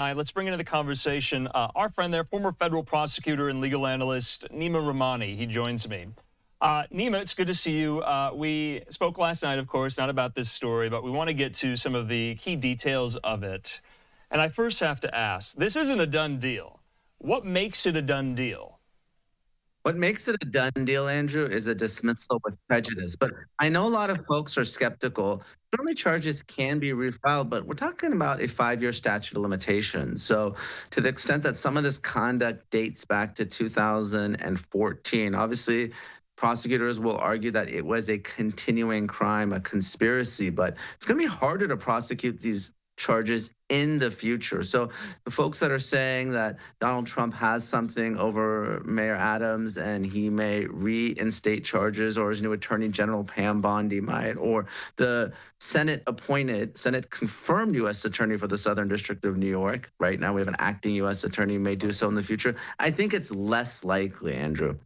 Let's bring into the conversation our friend there, former federal prosecutor and legal analyst, Neama Rahmani. He joins me. Neama, it's good to see you. We spoke last night, of course, not about this story, but we want to get to some of the key details of it. And I first have to ask, this isn't a done deal. What makes it a done deal? What makes it a done deal, Andrew, is a dismissal with prejudice. But I know a lot of folks are skeptical. Certainly charges can be refiled, but we're talking about a 5-year statute of limitations. So to the extent that some of this conduct dates back to 2014, obviously prosecutors will argue that it was a continuing crime, a conspiracy, but it's going to be harder to prosecute these charges in the future. So the folks that are saying that Donald Trump has something over Mayor Adams and he may reinstate charges, or his new Attorney General Pam Bondi might, or the Senate confirmed U.S. Attorney for the Southern District of New York. Right now we have an acting U.S. Attorney who may do so in the future. I think it's less likely, Andrew.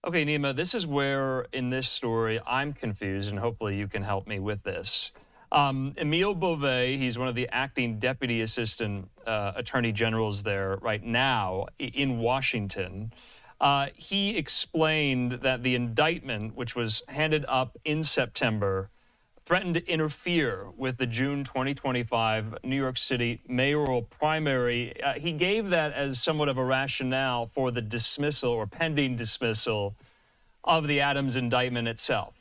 Okay, Neama, this is where in this story I'm confused, and hopefully you can help me with this. Emile Beauvais, he's one of the acting deputy assistant attorney generals there right now in Washington. He explained that the indictment, which was handed up in September, threatened to interfere with the June 2025 New York City mayoral primary. He gave that as somewhat of a rationale for the dismissal or pending dismissal of the Adams indictment itself.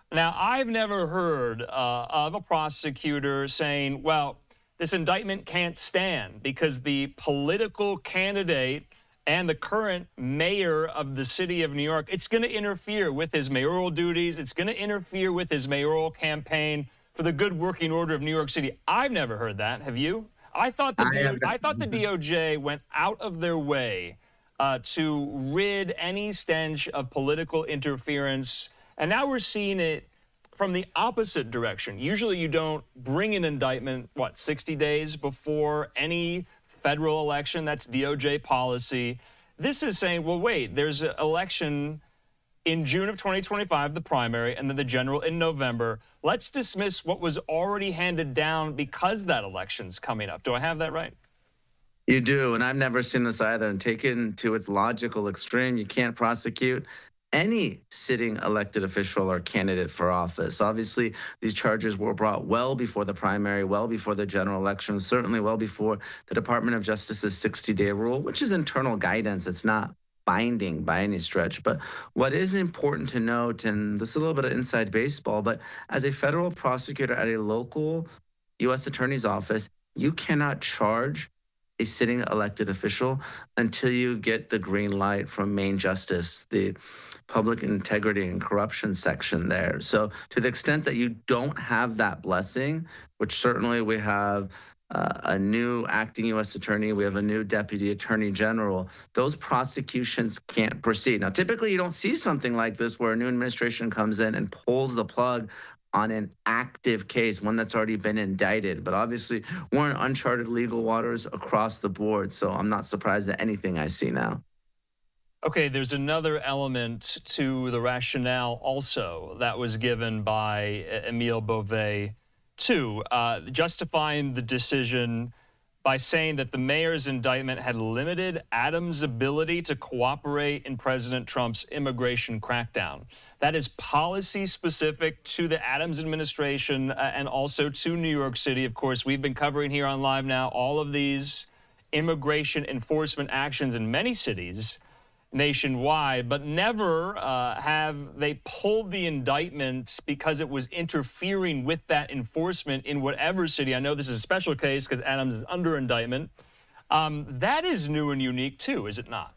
Now, I've never heard of a prosecutor saying, well, this indictment can't stand because the political candidate and the current mayor of the city of New York, it's going to interfere with his mayoral duties. It's going to interfere with his mayoral campaign for the good working order of New York City. I've never heard that. Have you? I thought the DOJ went out of their way to rid any stench of political interference. And now we're seeing it from the opposite direction. Usually you don't bring an indictment, 60 days before any federal election? That's DOJ policy. This is saying, well, wait, there's an election in June of 2025, the primary, and then the general in November. Let's dismiss what was already handed down because that election's coming up. Do I have that right? You do, and I've never seen this either. And taken to its logical extreme, you can't prosecute any sitting elected official or candidate for office. Obviously, these charges were brought well before the primary, well before the general election, certainly well before the Department of Justice's 60-day rule, which is internal guidance. It's not binding by any stretch. But what is important to note, and this is a little bit of inside baseball, but as a federal prosecutor at a local U.S. attorney's office, you cannot charge a sitting elected official until you get the green light from Main Justice, the public integrity and corruption section there. So to the extent that you don't have that blessing, which certainly we have a new acting U.S. attorney, we have a new deputy attorney general, those prosecutions can't proceed. Now, typically you don't see something like this where a new administration comes in and pulls the plug on an active case, one that's already been indicted. But obviously, we're in uncharted legal waters across the board, so I'm not surprised at anything I see now. Okay, there's another element to the rationale also that was given by Emile Beauvais, too, justifying the decision by saying that the mayor's indictment had limited Adams' ability to cooperate in President Trump's immigration crackdown. That is policy specific to the Adams administration and also to New York City. Of course, we've been covering here on LiveNOW all of these immigration enforcement actions in many cities nationwide, but never have they pulled the indictment because it was interfering with that enforcement in whatever city. I know this is a special case because Adams is under indictment. That is new and unique too, is it not?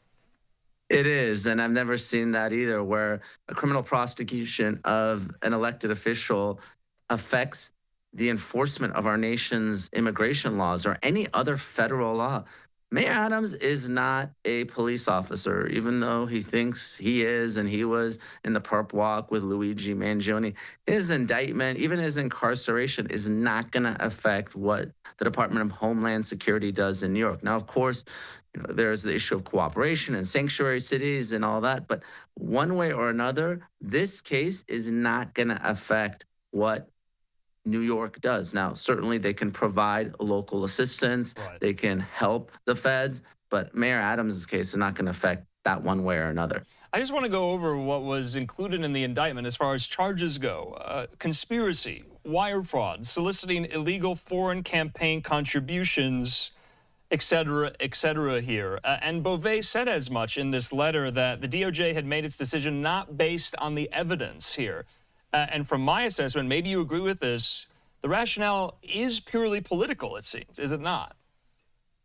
It is, and I've never seen that either, where a criminal prosecution of an elected official affects the enforcement of our nation's immigration laws or any other federal law. Mayor Adams is not a police officer, even though he thinks he is, and he was in the perp walk with Luigi Mangione. His indictment, even his incarceration, is not going to affect what the Department of Homeland Security does in New York. Now, of course, there's the issue of cooperation and sanctuary cities and all that, but one way or another, this case is not going to affect what New York does. Now, certainly they can provide local assistance, Right. they can help the feds, but Mayor Adams' case is not going to affect that one way or another. I just want to go over what was included in the indictment as far as charges go. Conspiracy, wire fraud, soliciting illegal foreign campaign contributions, et cetera here. And Beauvais said as much in this letter that the DOJ had made its decision not based on the evidence here. And from my assessment, maybe you agree with this, the rationale is purely political, it seems, is it not?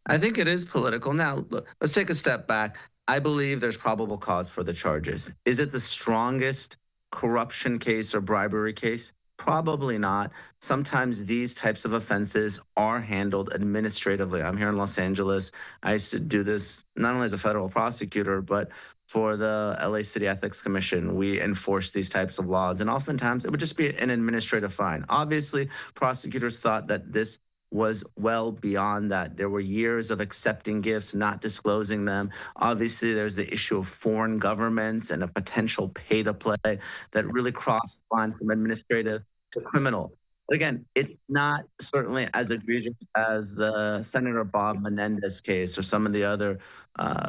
I think it is political. Now, look, let's take a step back. I believe there's probable cause for the charges. Is it the strongest corruption case or bribery case? Probably not. Sometimes these types of offenses are handled administratively. I'm here in Los Angeles. I used to do this not only as a federal prosecutor, but for the LA City Ethics Commission. We enforce these types of laws, and oftentimes it would just be an administrative fine. Obviously, prosecutors thought that this was well beyond that. There were years of accepting gifts, not disclosing them. Obviously, there's the issue of foreign governments and a potential pay to play that really crossed the line from administrative to criminal. But again, it's not certainly as egregious as the Senator Bob Menendez case or some of the other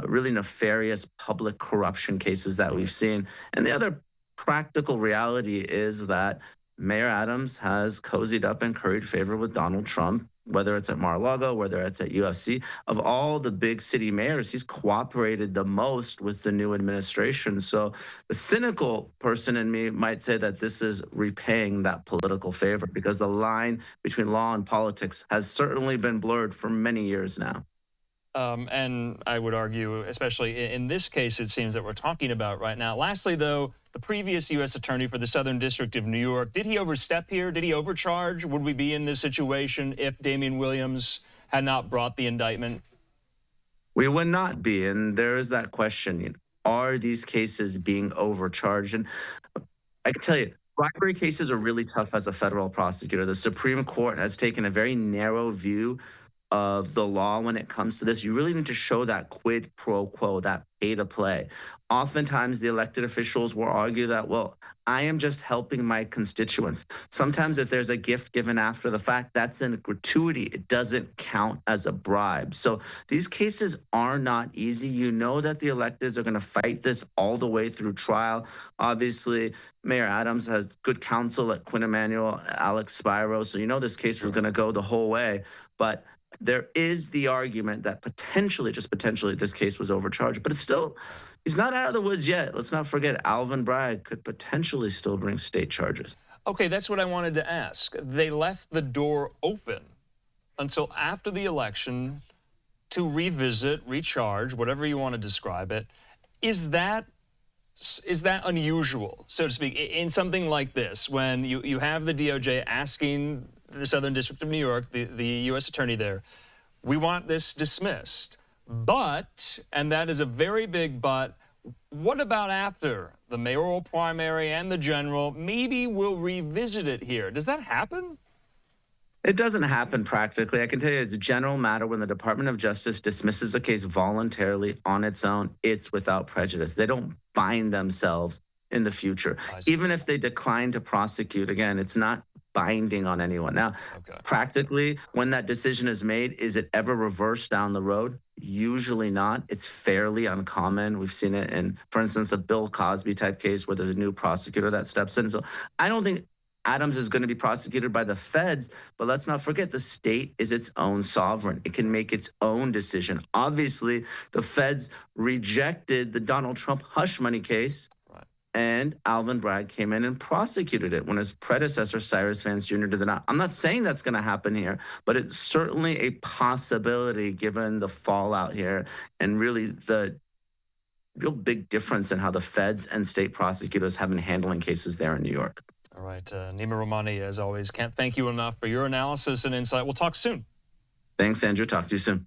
really nefarious public corruption cases that we've seen. And the other practical reality is that Mayor Adams has cozied up and curried favor with Donald Trump, whether it's at Mar-a-Lago, whether it's at UFC. Of all the big city mayors, he's cooperated the most with the new administration. So the cynical person in me might say that this is repaying that political favor because the line between law and politics has certainly been blurred for many years now. And I would argue, especially in this case, it seems that we're talking about right now. Lastly, though, the previous U.S. attorney for the Southern District of New York, did he overstep here? Did he overcharge? Would we be in this situation if Damian Williams had not brought the indictment? We would not be. And there is that question, are these cases being overcharged? And I can tell you, bribery cases are really tough as a federal prosecutor. The Supreme Court has taken a very narrow view of the law when it comes to this. You really need to show that quid pro quo, that pay to play. Oftentimes, the elected officials will argue that, well, I am just helping my constituents. Sometimes, if there's a gift given after the fact, that's a gratuity. It doesn't count as a bribe. So these cases are not easy. You know that the electeds are going to fight this all the way through trial. Obviously, Mayor Adams has good counsel at Quinn Emanuel, Alex Spiro. So you know this case was going to go the whole way. But there is the argument that potentially, just potentially, this case was overcharged, but it's still, he's not out of the woods yet. Let's not forget Alvin Bragg could potentially still bring state charges. Okay, that's what I wanted to ask. They left the door open until after the election to revisit, recharge, whatever you want to describe it. Is that unusual, so to speak, in something like this, when you have the DOJ asking the Southern District of New York, the U.S. attorney there, we want this dismissed. But, and that is a very big but, what about after the mayoral primary and the general? Maybe we'll revisit it here. Does that happen? It doesn't happen practically. I can tell you as a general matter, when the Department of Justice dismisses a case voluntarily on its own, it's without prejudice. They don't bind themselves in the future. Even if they decline to prosecute, again, it's not binding on anyone. Now, practically, when that decision is made, is it ever reversed down the road? Usually not. It's fairly uncommon. We've seen it in, for instance, a Bill Cosby type case where there's a new prosecutor that steps in. So I don't think Adams is going to be prosecuted by the feds, but let's not forget the state is its own sovereign. It can make its own decision. Obviously, the feds rejected the Donald Trump hush money case, and Alvin Bragg came in and prosecuted it when his predecessor, Cyrus Vance Jr., did not. I'm not saying that's going to happen here, but it's certainly a possibility given the fallout here and really the real big difference in how the feds and state prosecutors have been handling cases there in New York. All right, Neama Rahmani, as always, can't thank you enough for your analysis and insight. We'll talk soon. Thanks, Andrew. Talk to you soon.